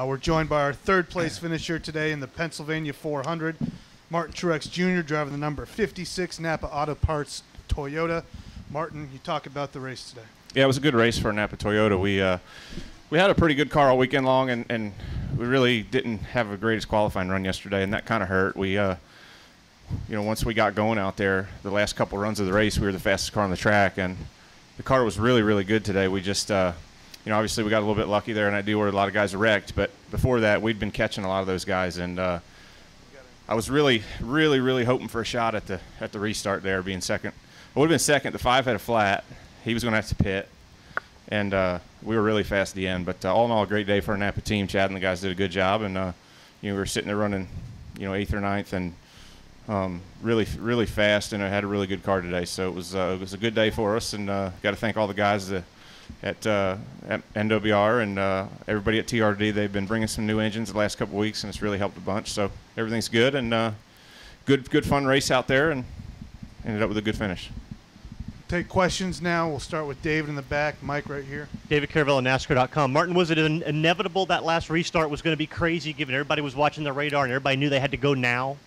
We're joined by our third-place finisher today in the Pennsylvania 400, Martin Truex Jr., driving the number 56 Napa Auto Parts Toyota. Martin, you talk about the race today. Yeah, it was a good race for Napa Toyota. We had a pretty good car all weekend long, and we really didn't have a greatest qualifying run yesterday, and that kind of hurt. We, once we got going out there, the last couple runs of the race, we were the fastest car on the track, and the car was really, really good today. We just obviously we got a little bit lucky there, and I do where a lot of guys are wrecked. But before that, we'd been catching a lot of those guys, and I was really, really, really hoping for a shot at the restart there, being second. I would have been second. The 5 had a flat. He was going to have to pit, and we were really fast at the end. But all in all, a great day for our Napa team. Chad and the guys did a good job, and we were sitting there running, 8th or 9th, and really, really fast, and I had a really good car today. So it was a good day for us, and got to thank all the guys at NWR and everybody at TRD. They've been bringing some new engines the last couple of weeks, and it's really helped a bunch. So everything's good, and good fun race out there, and ended up with a good finish. Take questions now. We'll start with David in the back. Mike right here. David Caravella, NASCAR.com. Martin, was it inevitable that last restart was going to be crazy, given everybody was watching the radar and everybody knew they had to go now?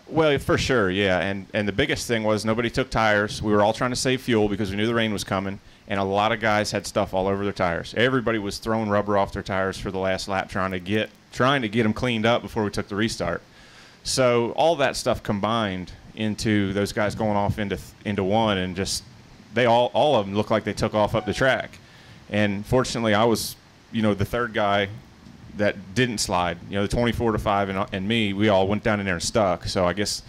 Well, for sure, yeah. And the biggest thing was nobody took tires. We were all trying to save fuel because we knew the rain was coming, and a lot of guys had stuff all over their tires. Everybody was throwing rubber off their tires for the last lap, trying to get them cleaned up before we took the restart. So all that stuff combined into those guys going off into one, and just all of them looked like they took off up the track. And fortunately, I was the third guy that didn't slide. The 24 to 5 and me, we all went down in there and stuck. So I guess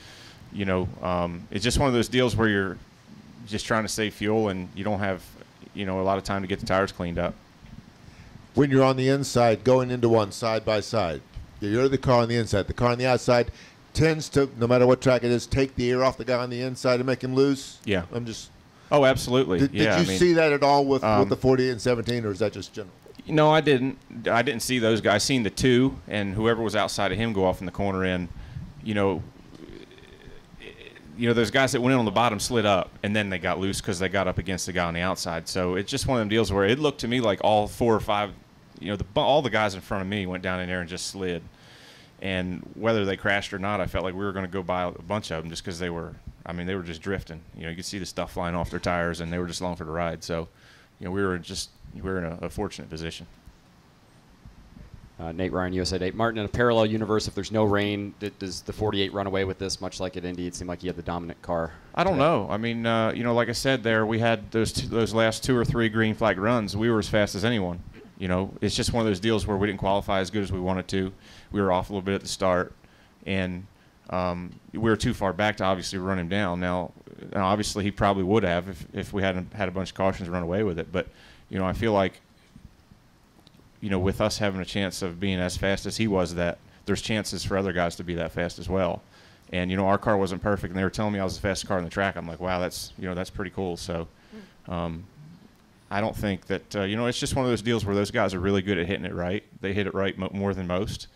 it's just one of those deals where you're just trying to save fuel, and you don't have a lot of time to get the tires cleaned up. When you're on the inside going into one side by side, you're the car on the inside. The car on the outside tends to, no matter what track it is, take the air off the guy on the inside and make him loose. Yeah. Oh, absolutely. Did you see that at all with the 48 and 17, or is that just general? No, I didn't. I didn't see those guys. I seen the 2, and whoever was outside of him go off in the corner. And those guys that went in on the bottom slid up, and then they got loose because they got up against the guy on the outside. So it's just one of them deals where it looked to me like all 4 or 5, all the guys in front of me went down in there and just slid. And whether they crashed or not, I felt like we were going to go by a bunch of them just because they were just drifting. You could see the stuff flying off their tires, and they were just along for the ride. So, we were in a fortunate position. Nate Ryan, USA Today. Martin, in a parallel universe, if there's no rain, does the 48 run away with this, much like at Indy? It seemed like you had the dominant car. I don't know. I mean, like I said there, we had those last 2 or 3 green flag runs. We were as fast as anyone. It's just one of those deals where we didn't qualify as good as we wanted to. We were off a little bit at the start, and we were too far back to obviously run him down. Now obviously he probably would have if we hadn't had a bunch of cautions run away with it. But, I feel like, with us having a chance of being as fast as he was, that there's chances for other guys to be that fast as well. And, our car wasn't perfect, and they were telling me I was the fastest car on the track. I'm like, wow, that's pretty cool. So I don't think that, it's just one of those deals where those guys are really good at hitting it right. They hit it right more than most.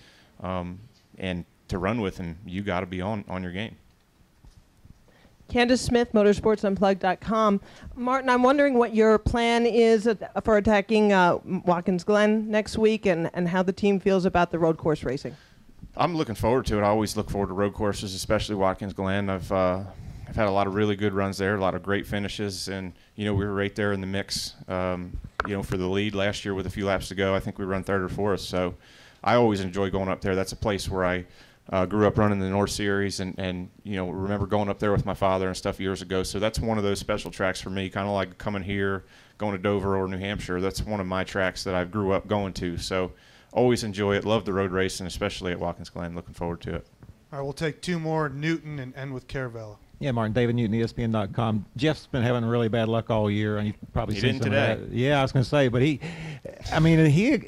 And to run with him, you got to be on your game. Candace Smith, motorsportsunplugged.com. Martin, I'm wondering what your plan is for attacking Watkins Glen next week, and how the team feels about the road course racing. I'm looking forward to it. I always look forward to road courses, especially Watkins Glen. I've had a lot of really good runs there, a lot of great finishes, and we were right there in the mix, for the lead last year with a few laps to go. I think we run 3rd or 4th, so I always enjoy going up there. That's a place where I grew up running the North Series, and remember going up there with my father and stuff years ago. So that's one of those special tracks for me, kind of like coming here, going to Dover or New Hampshire. That's one of my tracks that I grew up going to. So always enjoy it, love the road racing, especially at Watkins Glen. Looking forward to it. All right, we'll take 2 more, Newton, and end with Caravella. Yeah, Martin, David Newton, ESPN.com. Jeff's been having really bad luck all year, and you've probably seen some today. of that. Yeah, I was going to say, but is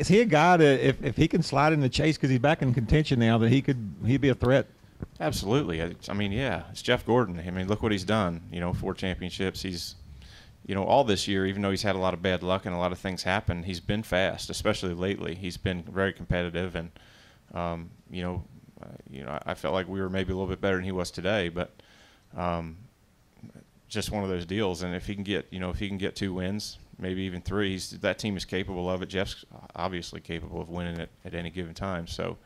he a guy that if he can slide in the chase because he's back in contention now, that he'd be a threat? Absolutely. Yeah, it's Jeff Gordon. Look what he's done. 4 championships. He's, all this year, even though he's had a lot of bad luck and a lot of things happen, he's been fast, especially lately. He's been very competitive, and I felt like we were maybe a little bit better than he was today, but. Just one of those deals, and if he can get 2 wins, maybe even 3. That team is capable of it. Jeff's obviously capable of winning it at any given time. So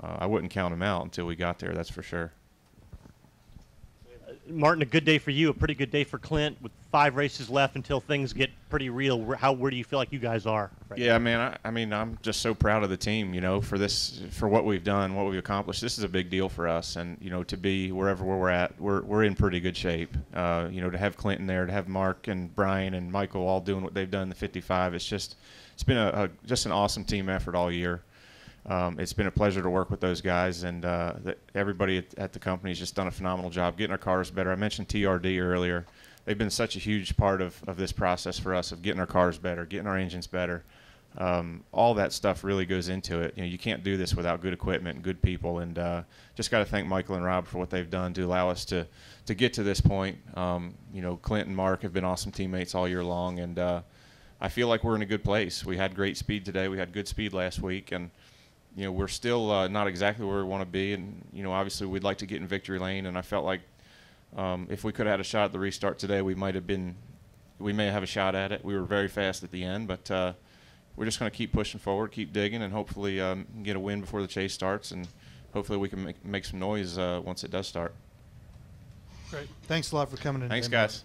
I wouldn't count him out until we got there, that's for sure. Martin, a good day for you, a pretty good day for Clint with 5 races left until things get pretty real. Where do you feel like you guys are? Right Yeah, now? man. I mean, I'm just so proud of the team, for what we've done, what we've accomplished. This is a big deal for us, and to be wherever we're at, we're in pretty good shape. To have Clinton there, to have Mark and Brian and Michael all doing what they've done in the 55, it's been just an awesome team effort all year. It's been a pleasure to work with those guys, and everybody at the company has just done a phenomenal job getting our cars better. I mentioned TRD earlier. They've been such a huge part of this process for us, of getting our cars better, getting our engines better. All that stuff really goes into it. You can't do this without good equipment and good people, and just got to thank Michael and Rob for what they've done to allow us to get to this point. Clint and Mark have been awesome teammates all year long, and I feel like we're in a good place. We had great speed today. We had good speed last week, and we're still not exactly where we want to be, and obviously we'd like to get in victory lane. And I felt like if we could have had a shot at the restart today, we may have a shot at it. We were very fast at the end, but we're just going to keep pushing forward, keep digging, and hopefully get a win before the chase starts, and hopefully we can make some noise once it does start. Great. Thanks a lot for coming in. Thanks, today, Mark. guys.